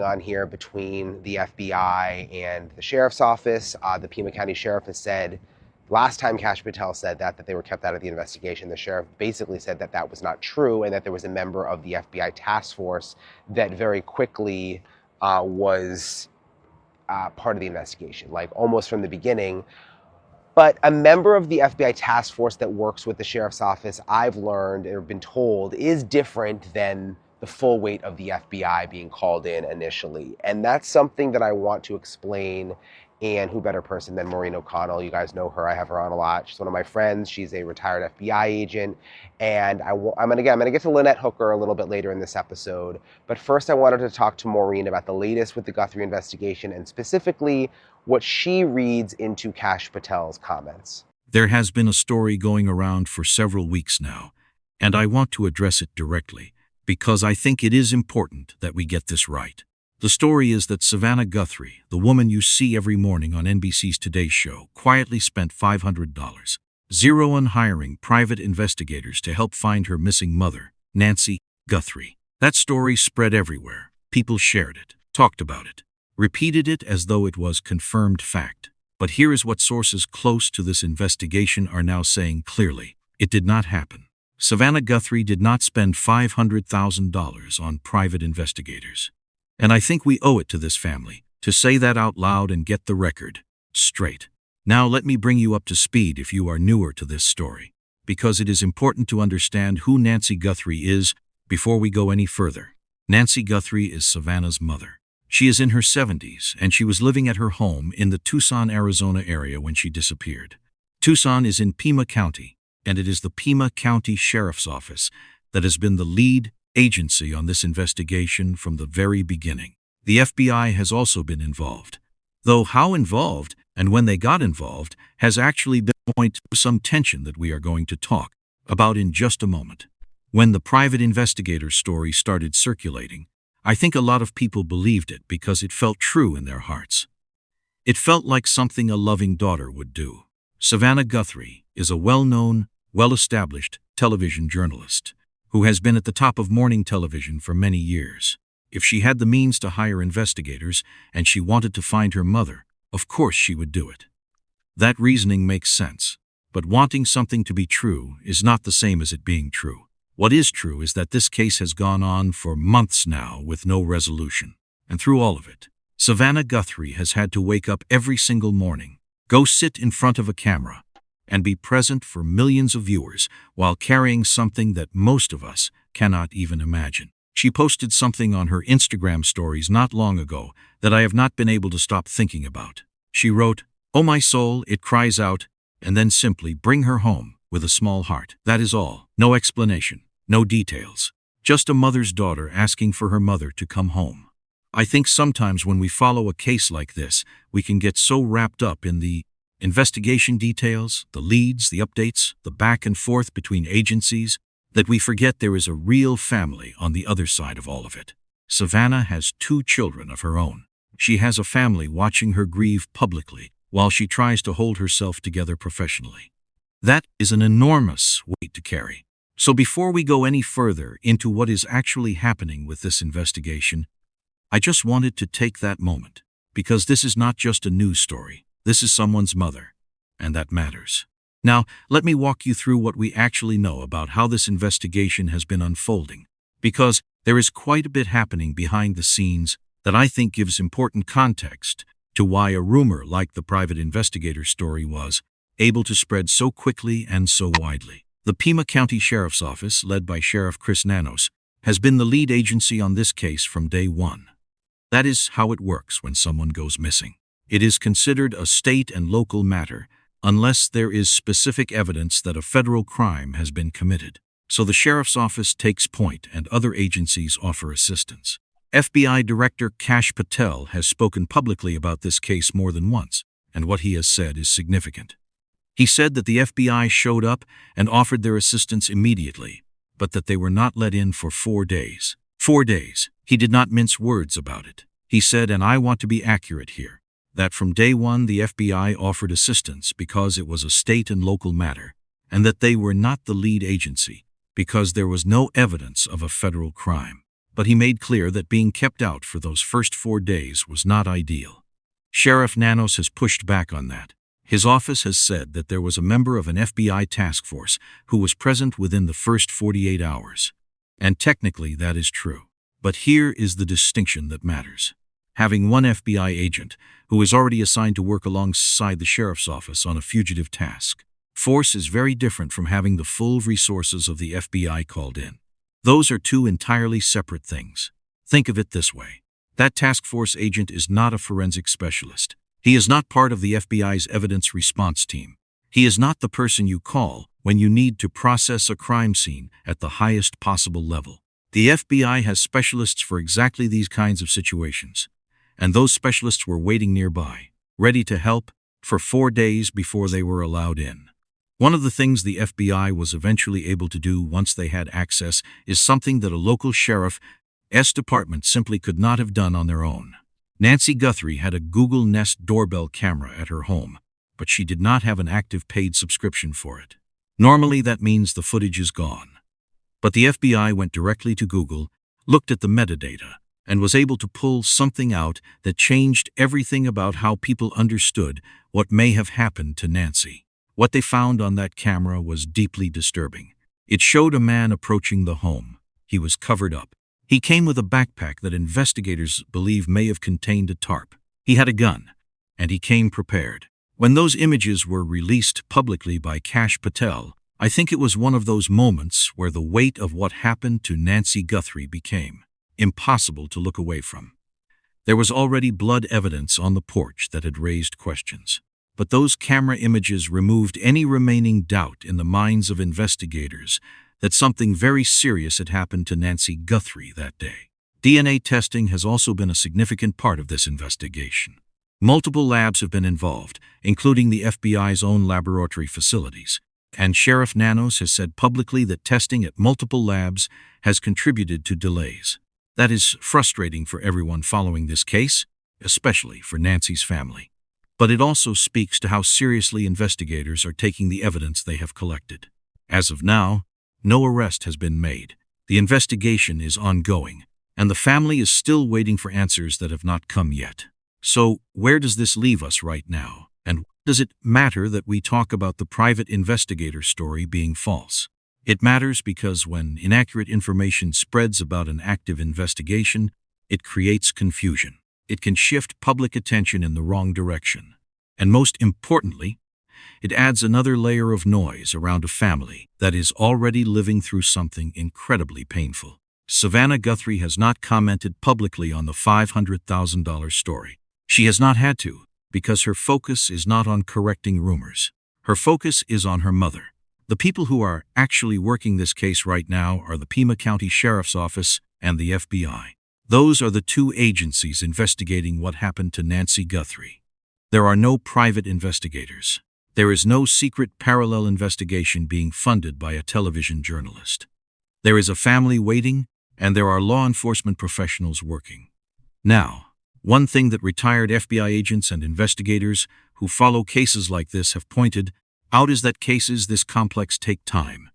on here between the FBI and the sheriff's office. The Pima County Sheriff has said, last time Kash Patel said that they were kept out of the investigation, the sheriff basically said that that was not true and that there was a member of the FBI task force that very quickly was part of the investigation, like almost from the beginning. But a member of the FBI task force that works with the sheriff's office, I've learned or been told, is different than the full weight of the FBI being called in initially. And that's something that I want to explain. And who better person than Maureen O'Connell? You guys know her. I have her on a lot. She's one of my friends. She's a retired FBI agent. And I'm gonna get to Lynette Hooker a little bit later in this episode. But first, I wanted to talk to Maureen about the latest with the Guthrie investigation and specifically what she reads into Kash Patel's comments. There has been a story going around for several weeks now, and I want to address it directly because I think it is important that we get this right. The story is that Savannah Guthrie, the woman you see every morning on NBC's Today Show, quietly spent $500 on hiring private investigators to help find her missing mother, Nancy Guthrie. That story spread everywhere. People shared it, talked about it, repeated it as though it was confirmed fact. But here is what sources close to this investigation are now saying clearly. It did not happen. Savannah Guthrie did not spend $500,000 on private investigators. And I think we owe it to this family to say that out loud and get the record straight. Now let me bring you up to speed if you are newer to this story, because it is important to understand who Nancy Guthrie is before we go any further. Nancy Guthrie is Savannah's mother. She is in her 70s, and she was living at her home in the Tucson, Arizona area when she disappeared. Tucson is in Pima County, and it is the Pima County Sheriff's Office that has been the lead agency on this investigation from the very beginning. The FBI has also been involved, though how involved and when they got involved has actually been a point of some tension that we are going to talk about in just a moment. When the private investigator story started circulating, I think a lot of people believed it because it felt true in their hearts. It felt like something a loving daughter would do. Savannah Guthrie is a well-known, well-established television journalist who has been at the top of morning television for many years. If she had the means to hire investigators and she wanted to find her mother, of course she would do it. That reasoning makes sense, but wanting something to be true is not the same as it being true. What is true is that this case has gone on for months now with no resolution. And through all of it, Savannah Guthrie has had to wake up every single morning, go sit in front of a camera, and be present for millions of viewers while carrying something that most of us cannot even imagine. She posted something on her Instagram stories not long ago that I have not been able to stop thinking about. She wrote, "Oh my soul, it cries out," and then simply "bring her home," with a small heart. That is all. No explanation, no details. Just a mother's daughter asking for her mother to come home. I think sometimes when we follow a case like this, we can get so wrapped up in the investigation details, the leads, the updates, the back and forth between agencies, that we forget there is a real family on the other side of all of it. Savannah has 2 children of her own. She has a family watching her grieve publicly while she tries to hold herself together professionally. That is an enormous weight to carry. So before we go any further into what is actually happening with this investigation, I just wanted to take that moment, because this is not just a news story. This is someone's mother, and that matters. Now, let me walk you through what we actually know about how this investigation has been unfolding, because there is quite a bit happening behind the scenes that I think gives important context to why a rumor like the private investigator story was able to spread so quickly and so widely. The Pima County Sheriff's Office, led by Sheriff Chris Nanos, has been the lead agency on this case from day one. That is how it works when someone goes missing. It is considered a state and local matter unless there is specific evidence that a federal crime has been committed. So the Sheriff's Office takes point and other agencies offer assistance. FBI Director Kash Patel has spoken publicly about this case more than once, and what he has said is significant. He said that the FBI showed up and offered their assistance immediately, but that they were not let in for 4 days. 4 days. He did not mince words about it. He said, and I want to be accurate here, that from day one the FBI offered assistance because it was a state and local matter, and that they were not the lead agency because there was no evidence of a federal crime. but he made clear that being kept out for those first 4 days was not ideal. Sheriff Nanos has pushed back on that. His office has said that there was a member of an FBI task force who was present within the first 48 hours. And technically that is true. But here is the distinction that matters. Having one FBI agent, who is already assigned to work alongside the sheriff's office on a fugitive task force, is very different from having the full resources of the FBI called in. Those are two entirely separate things. Think of it this way. That task force agent is not a forensic specialist. He is not part of the FBI's evidence response team. He is not the person you call when you need to process a crime scene at the highest possible level. The FBI has specialists for exactly these kinds of situations, and those specialists were waiting nearby, ready to help, for 4 days before they were allowed in. One of the things the FBI was eventually able to do once they had access is something that a local sheriff's department simply could not have done on their own. Nancy Guthrie had a Google Nest doorbell camera at her home, but she did not have an active paid subscription for it. Normally that means the footage is gone. But the FBI went directly to Google, looked at the metadata, and was able to pull something out that changed everything about how people understood what may have happened to Nancy. What they found on that camera was deeply disturbing. It showed a man approaching the home. He was covered up. He came with a backpack that investigators believe may have contained a tarp. He had a gun, and he came prepared. When those images were released publicly by Kash Patel, I think it was one of those moments where the weight of what happened to Nancy Guthrie became impossible to look away from. There was already blood evidence on the porch that had raised questions, but those camera images removed any remaining doubt in the minds of investigators that something very serious had happened to Nancy Guthrie that day. DNA testing has also been a significant part of this investigation. Multiple labs have been involved, including the FBI's own laboratory facilities, and Sheriff Nanos has said publicly that testing at multiple labs has contributed to delays. That is frustrating for everyone following this case, especially for Nancy's family. But it also speaks to how seriously investigators are taking the evidence they have collected. As of now, no arrest has been made. The investigation is ongoing, and the family is still waiting for answers that have not come yet. So, where does this leave us right now? And does it matter that we talk about the private investigator story being false? It matters because when inaccurate information spreads about an active investigation, it creates confusion. It can shift public attention in the wrong direction. And most importantly, it adds another layer of noise around a family that is already living through something incredibly painful. Savannah Guthrie has not commented publicly on the $500,000 story. She has not had to, because her focus is not on correcting rumors. Her focus is on her mother. The people who are actually working this case right now are the Pima County Sheriff's Office and the FBI. Those are the two agencies investigating what happened to Nancy Guthrie. There are no private investigators. There is no secret parallel investigation being funded by a television journalist. There is a family waiting, and there are law enforcement professionals working. Now, one thing that retired FBI agents and investigators who follow cases like this have pointed out is that cases this complex take time.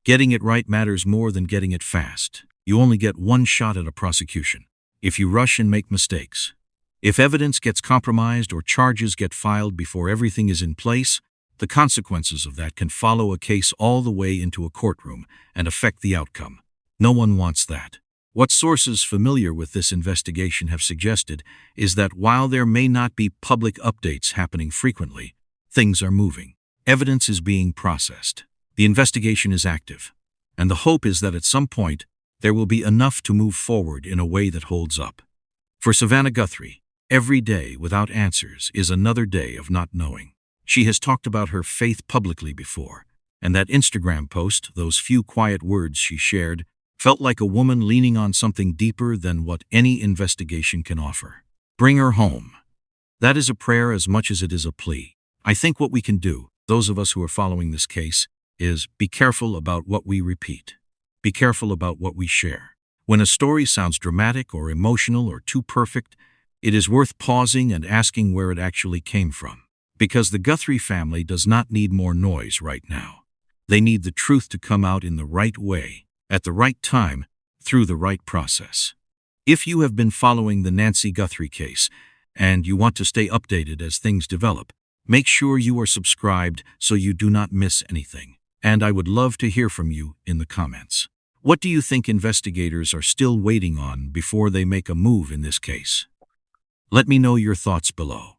Getting it right matters more than getting it fast. You only get one shot at a prosecution. If you rush and make mistakes, if evidence gets compromised or charges get filed before everything is in place, the consequences of that can follow a case all the way into a courtroom and affect the outcome. No one wants that. What sources familiar with this investigation have suggested is that while there may not be public updates happening frequently, things are moving. Evidence is being processed. The investigation is active. And the hope is that at some point, there will be enough to move forward in a way that holds up. For Savannah Guthrie, every day without answers is another day of not knowing. She has talked about her faith publicly before, and that Instagram post, those few quiet words she shared, felt like a woman leaning on something deeper than what any investigation can offer. Bring her home. That is a prayer as much as it is a plea. I think what we can do, those of us who are following this case, is be careful about what we repeat. Be careful about what we share. When a story sounds dramatic or emotional or too perfect, it is worth pausing and asking where it actually came from. Because the Guthrie family does not need more noise right now. They need the truth to come out in the right way, at the right time, through the right process. If you have been following the Nancy Guthrie case and you want to stay updated as things develop, make sure you are subscribed so you do not miss anything. And I would love to hear from you in the comments. What do you think investigators are still waiting on before they make a move in this case? Let me know your thoughts below.